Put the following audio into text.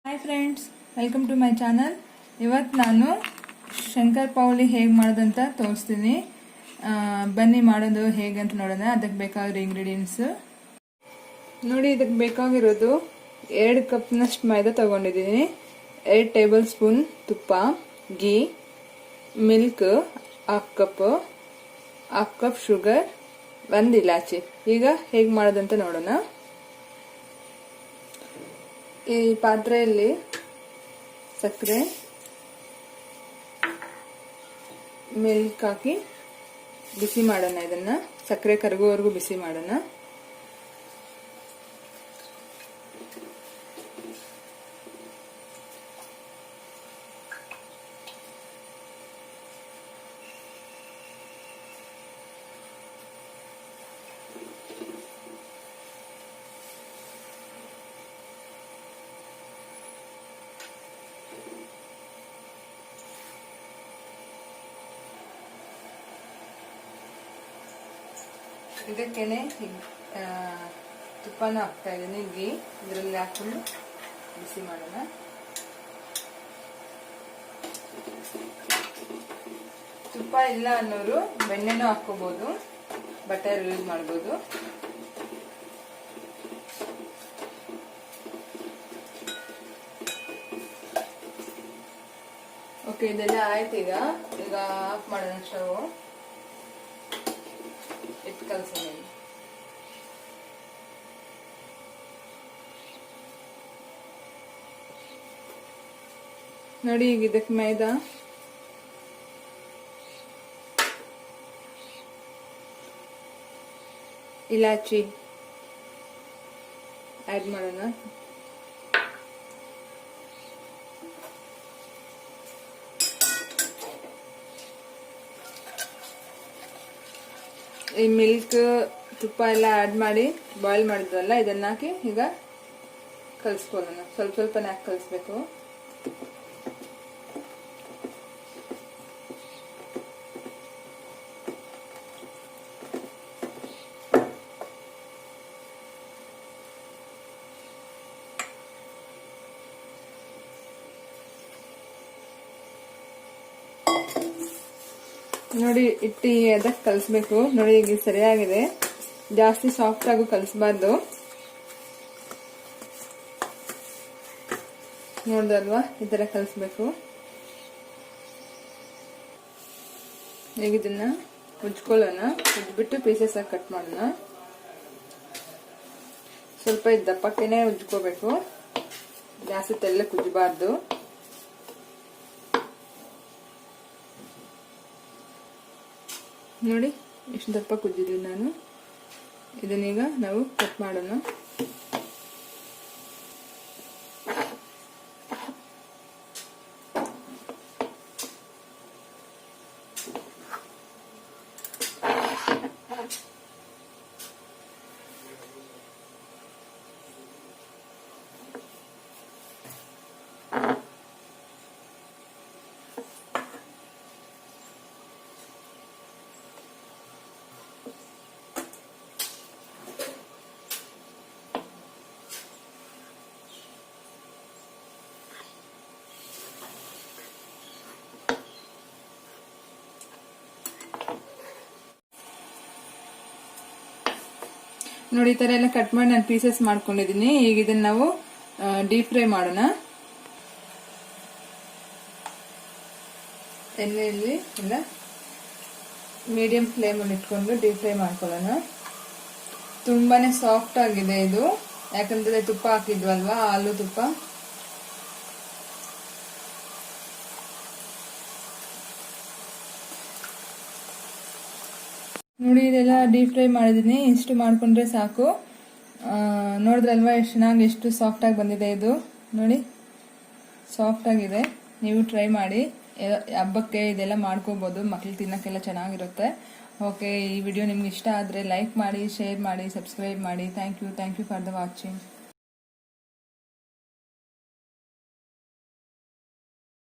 Hi friends, welcome to my channel. ಇವತ್ತು ನಾನು Shankar Pauli ಹೇಗೆ ಮಾಡೋದಂತ ತೋರಿಸ್ತೀನಿ. ಬನ್ನಿ ಮಾಡೋದು ಹೇಗೆ ಅಂತ ನೋಡೋಣ. ಅದಕ್ಕೆ ಬೇಕಾಗಿರೋ ಇಂಗ್ರೀಡಿಯೆಂಟ್ಸ್ ನೋಡಿ. ಇದಕ್ಕೆ ಬೇಕಾಗಿರೋದು 2 ಕಪ್ನಷ್ಟು ಮೈದಾ ತಗೊಂಡಿದ್ದೀನಿ, 2 ಟೇಬಲ್ ಸ್ಪೂನ್ ತುಪ್ಪ, ghee, milk half cup sugar, 1 ಇಲಾಚಿ. ಈಗ ಹೇಗೆ ಮಾಡೋದಂತ ನೋಡೋಣ. ಈ ಪಾತ್ರೆಯಲ್ಲಿ ಸಕ್ಕರೆ, ಮಿಲ್ಕ್ ಹಾಕಿ ಬಿಸಿ ಮಾಡೋಣ. ಇದನ್ನ ಸಕ್ಕರೆ ಕರಗುವವರೆಗೂ ಬಿಸಿ ಮಾಡೋಣ. ಇದಕ್ಕೇನೆ ತುಪ್ಪನ ಹಾಕ್ತಾ ಇದ್ದೀನಿ, ಗೀ ಇದರಲ್ಲಿ ಹಾಕೊಂಡು ಬಿಸಿ ಮಾಡೋಣ. ತುಪ್ಪ ಇಲ್ಲ ಅನ್ನೋರು ಬೆಣ್ಣೆನೂ ಹಾಕೋಬಹುದು, ಬಟರ್ ಯೂಸ್ ಮಾಡ್ಬೋದು. ಓಕೆ, ಇದೆಲ್ಲ ಆಯ್ತು. ಈಗ ಆಫ್ ಮಾಡೋಣ ಸ್ಟವ್. ಕಲಸೋಣ. ನೋಡಿ, ಈಗ ಇದಕ್ಕೆ ಮೈದಾ, ಇಲಾಚಿ ಆಡ್ ಮಾಡೋಣ. ಈ ಮಿಲ್ಕ್ ತುಪ್ಪ ಎಲ್ಲ ಆಡ್ ಮಾಡಿ ಬಾಯ್ಲ್ ಮಾಡಿದ್ವಲ್ಲ, ಇದನ್ನ ಹಾಕಿ ಈಗ ಕಲಿಸ್ಕೊಳ್ಳೋಣ. ಸ್ವಲ್ಪನೇ ಹಾಕಿ ಕಲಿಸ್ಬೇಕು. ನೋಡಿ, ಹಿಟ್ಟು ಅದಕ್ಕೆ ಕಲಿಸ್ಬೇಕು. ನೋಡಿ, ಈಗ ಸರಿಯಾಗಿದೆ. ಜಾಸ್ತಿ ಸಾಫ್ಟ್ ಆಗು ಕಲಿಸಬಾರ್ದು. ನೋಡ್ದಲ್ವಾ, ಈ ತರ ಕಲಿಸ್ಬೇಕು. ಈಗ ಇದನ್ನ ಉಜ್ಕೊಳ್ಳೋಣ. ಉಜ್ಬಿಟ್ಟು ಪೀಸಸ್ ಆಗಿ ಕಟ್ ಮಾಡೋಣ. ಸ್ವಲ್ಪ ದಪ್ಪಕ್ಕೇನೆ ಉಜ್ಕೋಬೇಕು, ಜಾಸ್ತಿ ತೆಳ್ಳಕ್ಕೆ ಉಜ್ಜಬಾರ್ದು. ನೋಡಿ, ಎಷ್ಟು ದಪ್ಪ ಕುಜ್ಜಿದ್ದೀನಿ ನಾನು. ಇದನ್ನೀಗ ನಾವು ಕಟ್ ಮಾಡೋಣ. ನೋಡಿ, ಈ ತರ ಎಲ್ಲ ಕಟ್ ಮಾಡಿ ನಾನು ಪೀಸಸ್ ಮಾಡ್ಕೊಂಡಿದ್ದೀನಿ. ಈಗ ಇದನ್ನ ನಾವು ಡೀಪ್ ಫ್ರೈ ಮಾಡೋಣ. ಎಣ್ಣೆಯಲ್ಲಿ ಎಲ್ಲ ಮೀಡಿಯಂ ಫ್ಲೇಮ್ ಅಲ್ಲಿ ಇಟ್ಕೊಂಡು ಡೀಪ್ ಫ್ರೈ ಮಾಡ್ಕೊಳ್ಳೋಣ. ತುಂಬಾನೇ ಸಾಫ್ಟ್ ಆಗಿದೆ ಇದು, ಯಾಕಂದ್ರೆ ತುಪ್ಪ ಹಾಕಿದ್ವಲ್ವಾ, ಹಾಲು ತುಪ್ಪ. ನೋಡಿ, ಇದೆಲ್ಲ ಡೀಪ್ ಫ್ರೈ ಮಾಡಿದೀನಿ. ಇಷ್ಟು ಮಾಡ್ಕೊಂಡ್ರೆ ಸಾಕು. ನೋಡಿದ್ರಲ್ವಾ ಎಷ್ಟು ಚೆನ್ನಾಗಿ, ಎಷ್ಟು ಸಾಫ್ಟ್ ಆಗಿ ಬಂದಿದೆ ಇದು. ನೋಡಿ, ಸಾಫ್ಟ್ ಆಗಿದೆ. ನೀವು ಟ್ರೈ ಮಾಡಿ. ಹಬ್ಬಕ್ಕೆ ಇದೆಲ್ಲ ಮಾಡ್ಕೋಬಹುದು, ಮಕ್ಳು ತಿನ್ನಕ್ಕೆಲ್ಲ ಚೆನ್ನಾಗಿರುತ್ತೆ. ಓಕೆ, ಈ ವಿಡಿಯೋ ನಿಮ್ಗೆ ಇಷ್ಟ ಆದರೆ ಲೈಕ್ ಮಾಡಿ, ಶೇರ್ ಮಾಡಿ, ಸಬ್ಸ್ಕ್ರೈಬ್ ಮಾಡಿ. Thank you for the watching.